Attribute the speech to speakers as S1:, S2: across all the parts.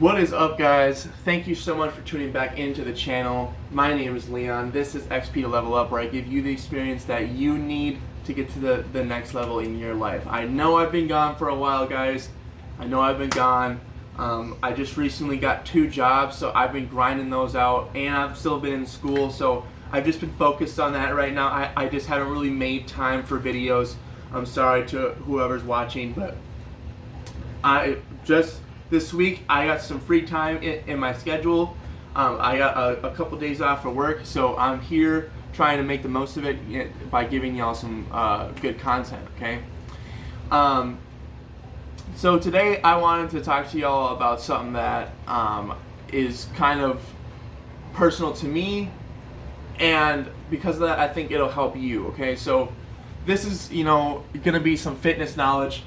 S1: What is up, guys? Thank you so much for tuning back into the channel. My name is Leon. This is XP to Level Up, where I give you the experience that you need to get to the next level in your life. I know I've been gone for a while, guys. I know I've been gone. I just recently got 2 jobs, so I've been grinding those out, and I've still been in school, so I've just been focused on that right now. I just haven't really made time for videos. I'm sorry to whoever's watching, but this week I got some free time in my schedule. I got a couple days off for work, so I'm here trying to make the most of it by giving y'all some good content, okay? So today I wanted to talk to y'all about something that is kind of personal to me, and because of that I think it'll help you, okay? So this is, gonna be some fitness knowledge.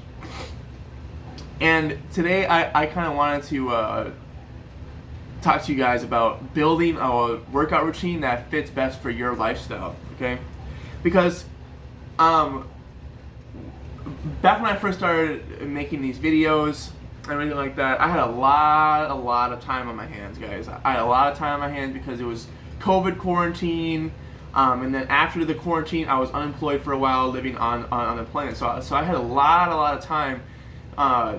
S1: And today I kind of wanted to talk to you guys about building a workout routine that fits best for your lifestyle, okay? Because back when I first started making these videos and everything like that, I had a lot of time on my hands, guys. I had a lot of time on my hands because it was COVID quarantine, and then after the quarantine I was unemployed for a while, living on unemployment. So I had a lot of time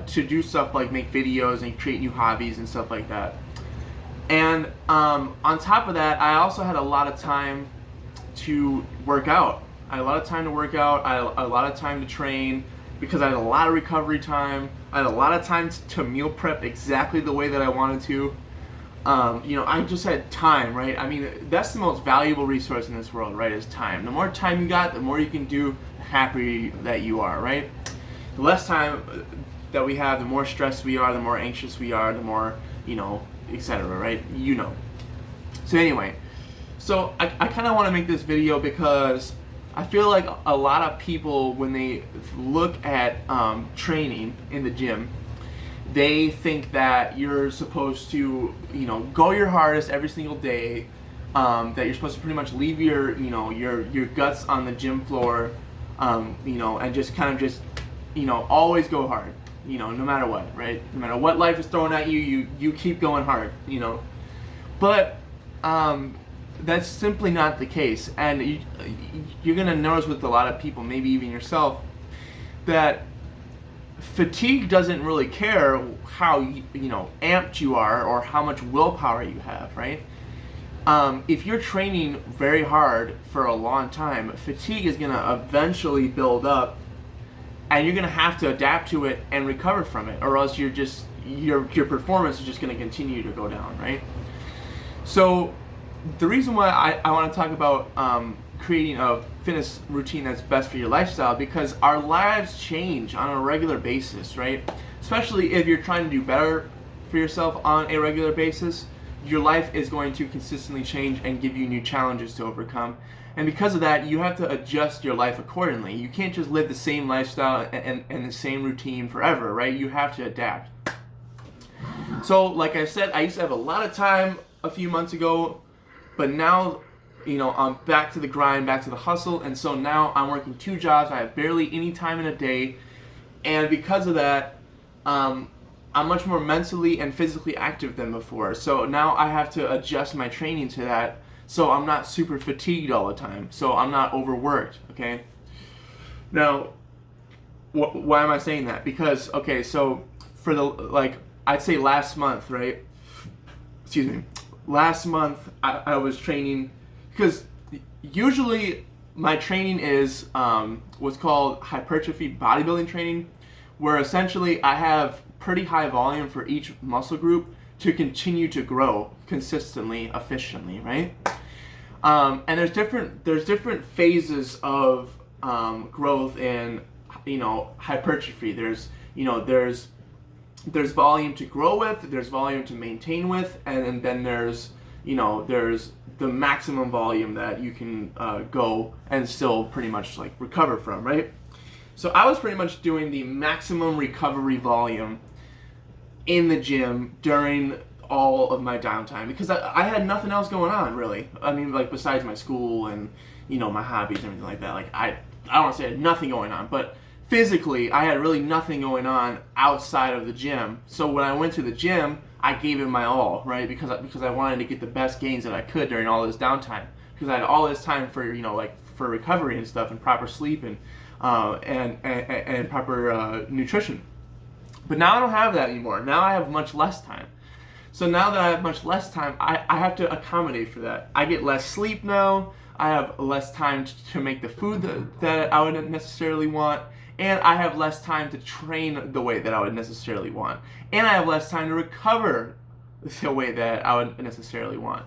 S1: to do stuff like make videos and create new hobbies and stuff like that. And on top of that, I also had a lot of time to work out. I had a lot of time to work out. I had a lot of time to train because I had a lot of recovery time. I had a lot of time to meal prep exactly the way that I wanted to. I just had time, right? I mean, that's the most valuable resource in this world, right? Is time. The more time you got, the more you can do, the happier that you are, right? The less time that we have, the more stressed we are, the more anxious we are, the more, etc., right? So anyway, so I kind of want to make this video because I feel like a lot of people, when they look at training in the gym, they think that you're supposed to, go your hardest every single day, that you're supposed to pretty much leave your guts on the gym floor, and just always go hard, no matter what, right? No matter what life is throwing at you, you keep going hard, But that's simply not the case, and you're gonna notice with a lot of people, maybe even yourself, that fatigue doesn't really care how amped you are or how much willpower you have, right? If you're training very hard for a long time, fatigue is gonna eventually build up, and you're gonna have to adapt to it and recover from it, or else your performance is just gonna continue to go down, right? So the reason why I want to talk about creating a fitness routine that's best for your lifestyle, because our lives change on a regular basis, right? Especially if you're trying to do better for yourself on a regular basis, your life is going to consistently change and give you new challenges to overcome. And because of that, you have to adjust your life accordingly. You can't just live the same lifestyle and the same routine forever, right? You have to adapt. So, like I said, I used to have a lot of time a few months ago, but now, I'm back to the grind, back to the hustle, and so now I'm working 2 jobs. I have barely any time in a day, and because of that, I'm much more mentally and physically active than before. So now I have to adjust my training to that, so I'm not super fatigued all the time, so I'm not overworked, okay? Now, why am I saying that? Because, okay, so for I'd say last month, right? Excuse me. Last month, I was training, because usually my training is what's called hypertrophy bodybuilding training, where essentially I have pretty high volume for each muscle group to continue to grow consistently, efficiently, right? And there's different phases of growth in hypertrophy. There's volume to grow with, there's volume to maintain with, and then there's the maximum volume that you can go and still pretty much recover from, right? So I was pretty much doing the maximum recovery volume in the gym during all of my downtime, because I had nothing else going on, really. I mean, besides my school and my hobbies and everything like that. I don't want to say I had nothing going on, but physically, I had really nothing going on outside of the gym. So when I went to the gym, I gave it my all, right? Because I wanted to get the best gains that I could during all this downtime. Because I had all this time for, like for recovery and stuff, and proper sleep and proper nutrition. But now I don't have that anymore. Now I have much less time. So now that I have much less time, I have to accommodate for that. I get less sleep now. I have less time to make the food that I would necessarily want. And I have less time to train the way that I would necessarily want. And I have less time to recover the way that I would necessarily want.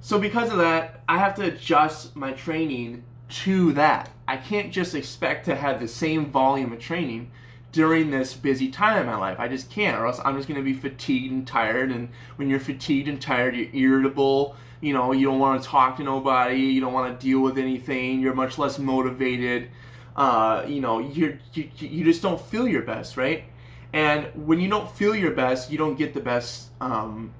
S1: So because of that, I have to adjust my training to that. I can't just expect to have the same volume of training during this busy time in my life. I just can't, or else I'm just going to be fatigued and tired. And when you're fatigued and tired, you're irritable. You don't want to talk to nobody. You don't want to deal with anything. You're much less motivated. You just don't feel your best, right? And when you don't feel your best, you don't get the best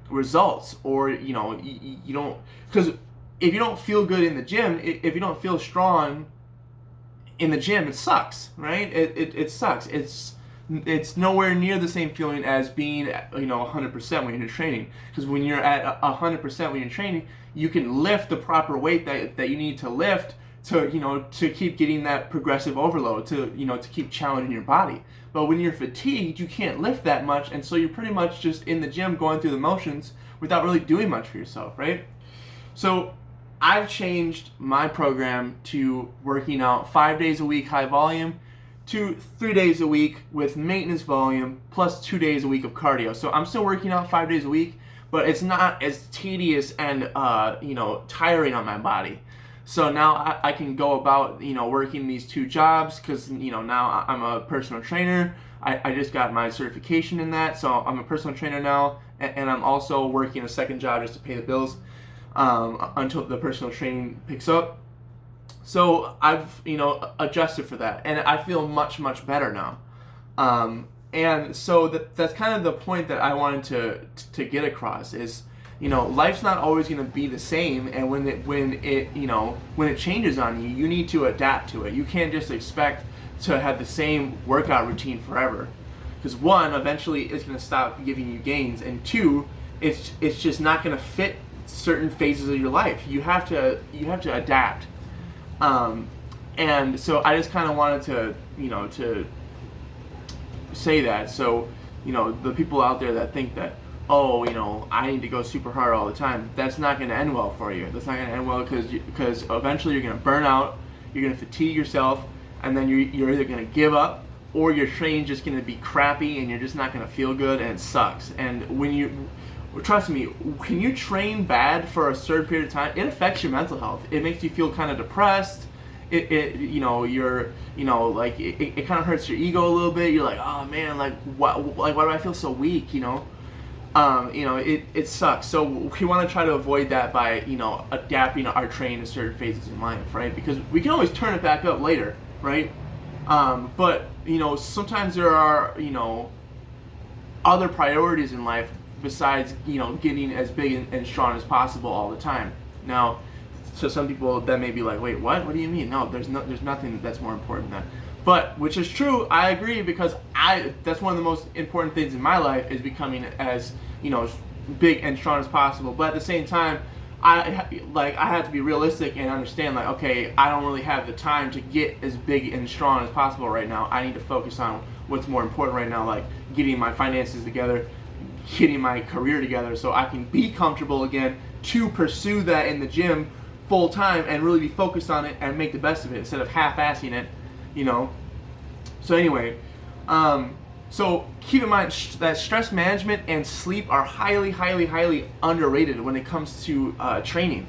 S1: results, or you don't, because if you don't feel good in the gym, if you don't feel strong in the gym, it sucks, right? It sucks. It's nowhere near the same feeling as being 100% when you're training, because when you're at 100% when you're training, you can lift the proper weight that you need to lift to keep getting that progressive overload, to keep challenging your body. But when you're fatigued, you can't lift that much, and so you're pretty much just in the gym going through the motions without really doing much for yourself, right? So I've changed my program to working out 5 days a week high volume to 3 days a week with maintenance volume plus 2 days a week of cardio. So I'm still working out 5 days a week, but it's not as tedious and tiring on my body. So now I can go about, working these two jobs, because, now I'm a personal trainer. I just got my certification in that, so I'm a personal trainer now, and I'm also working a second job just to pay the bills until the personal training picks up. So I've, adjusted for that, and I feel much, much better now. And so that's kind of the point that I wanted to get across is, life's not always going to be the same, and when it changes on you, you need to adapt to it. You can't just expect to have the same workout routine forever, because one, eventually it's going to stop giving you gains, and two, it's just not going to fit certain phases of your life. You have to adapt. And so I just kind of wanted to say that, so the people out there that think that, I need to go super hard all the time, that's not going to end well for you. That's not going to end well, because eventually you're going to burn out, you're going to fatigue yourself, and then you're either going to give up, or your training's just going to be crappy, and you're just not going to feel good, and it sucks. And trust me, when you train bad for a certain period of time, it affects your mental health. It makes you feel kind of depressed. It kind of hurts your ego a little bit. You're like, oh man, why do I feel so weak? It sucks. So we want to try to avoid that by, adapting our training to certain phases in life, right? Because we can always turn it back up later, right? But sometimes there are, other priorities in life besides, getting as big and strong as possible all the time. Now, so some people that may be like, wait, what? What do you mean? No, there's nothing that's more important than that. But, which is true, I agree, because that's one of the most important things in my life, is becoming as, big and strong as possible. But at the same time, I have to be realistic and understand, okay, I don't really have the time to get as big and strong as possible right now. I need to focus on what's more important right now, like getting my finances together, getting my career together, so I can be comfortable again to pursue that in the gym full time and really be focused on it and make the best of it instead of half-assing it. So anyway, so keep in mind that stress management and sleep are highly, highly, highly underrated when it comes to training.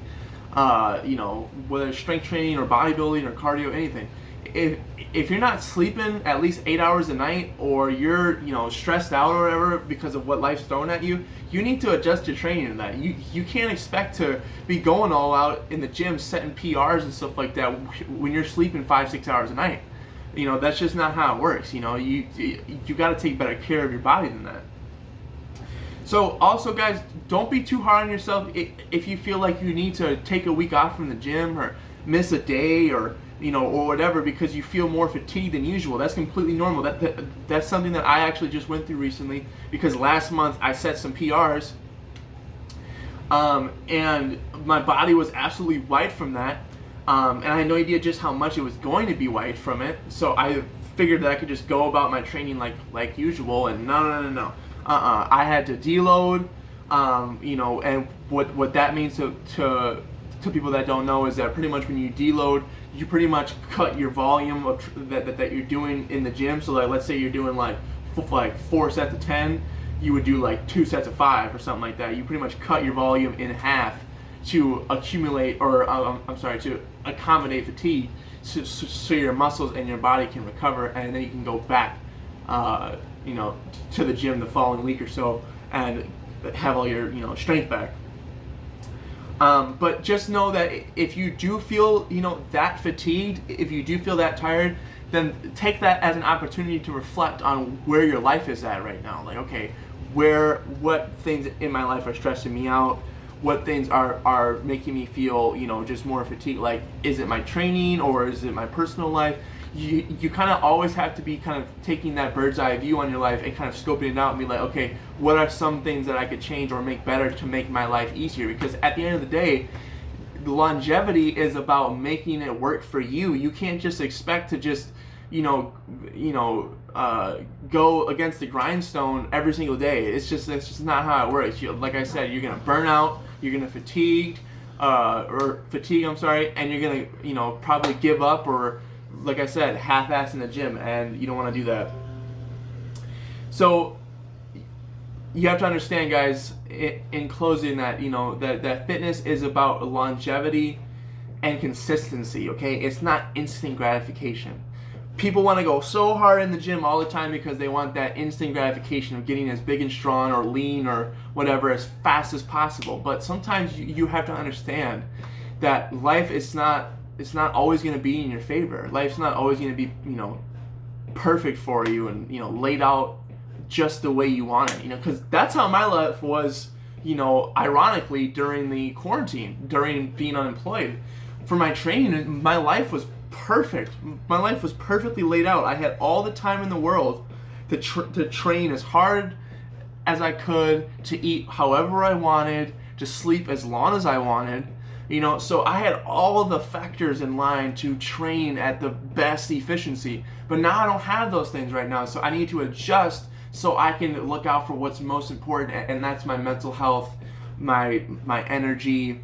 S1: Whether it's strength training or bodybuilding or cardio, anything. If you're not sleeping at least 8 hours a night, or you're stressed out or whatever because of what life's thrown at you, you need to adjust your training to that. You can't expect to be going all out in the gym setting PRs and stuff like that when you're sleeping 5-6 hours a night. That's just not how it works. You got to take better care of your body than that. So also, guys, don't be too hard on yourself if you feel like you need to take a week off from the gym or miss a day, or or whatever, because you feel more fatigued than usual. That's completely normal. That's something that I actually just went through recently, because last month I set some PRs, and my body was absolutely wiped from that, and I had no idea just how much it was going to be wiped from it. So I figured that I could just go about my training like usual, and no. I had to deload, and what that means to people that don't know is that pretty much when you deload, you pretty much cut your volume of that you're doing in the gym. So like, let's say you're doing like 4 sets of 10, you would do like 2 sets of 5 or something like that. You pretty much cut your volume in half to accumulate, or to accommodate fatigue, so your muscles and your body can recover, and then you can go back, to the gym the following week or so and have all your strength back. But just know that if you do feel that fatigued, if you do feel that tired, then take that as an opportunity to reflect on where your life is at right now. Like, okay, what things in my life are stressing me out? What things are making me feel just more fatigued? Like, is it my training or is it my personal life? You kind of always have to be kind of taking that bird's eye view on your life and kind of scoping it out and be like, okay, what are some things that I could change or make better to make my life easier? Because at the end of the day, the longevity is about making it work for you. You can't just expect to just go against the grindstone every single day. It's just not how it works. Like I said, you're gonna burn out, you're gonna fatigue, and you're gonna probably give up, or like I said, half-ass in the gym, and you don't want to do that. So you have to understand, guys, in closing, that that fitness is about longevity and consistency. Okay, it's not instant gratification. People want to go so hard in the gym all the time because they want that instant gratification of getting as big and strong or lean or whatever as fast as possible. But sometimes you have to understand that life is not always going to be in your favor. Life's not always going to be perfect for you and laid out just the way you want it. Because that's how my life was. Ironically, during the quarantine, during being unemployed, for my training, my life was perfect. My life was perfectly laid out. I had all the time in the world to train as hard as I could, to eat however I wanted, to sleep as long as I wanted. So I had all of the factors in line to train at the best efficiency. But now I don't have those things right now, so I need to adjust so I can look out for what's most important, and that's my mental health, my energy,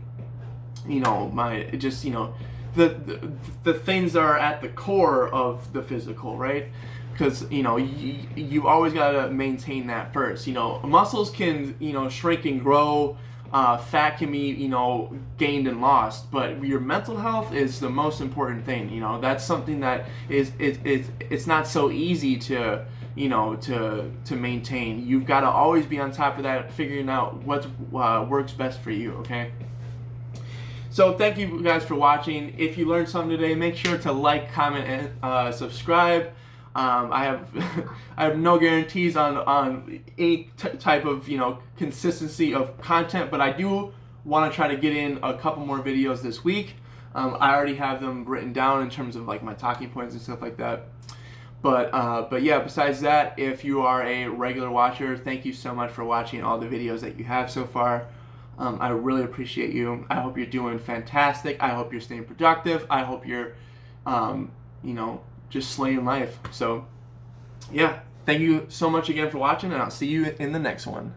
S1: the things that are at the core of the physical, right? Because you always got to maintain that first. Muscles can shrink and grow, fat can be gained and lost, but your mental health is the most important thing. That's something that it's not so easy to maintain. You've got to always be on top of that, figuring out what works best for you. Okay. So thank you guys for watching. If you learned something today, make sure to like, comment, and subscribe. I have no guarantees on any type of consistency of content, but I do want to try to get in a couple more videos this week. I already have them written down in terms of like my talking points and stuff like that. But yeah, besides that, if you are a regular watcher, thank you so much for watching all the videos that you have so far. I really appreciate you. I hope you're doing fantastic. I hope you're staying productive. I hope you're, just slaying life. So, yeah, thank you so much again for watching, and I'll see you in the next one.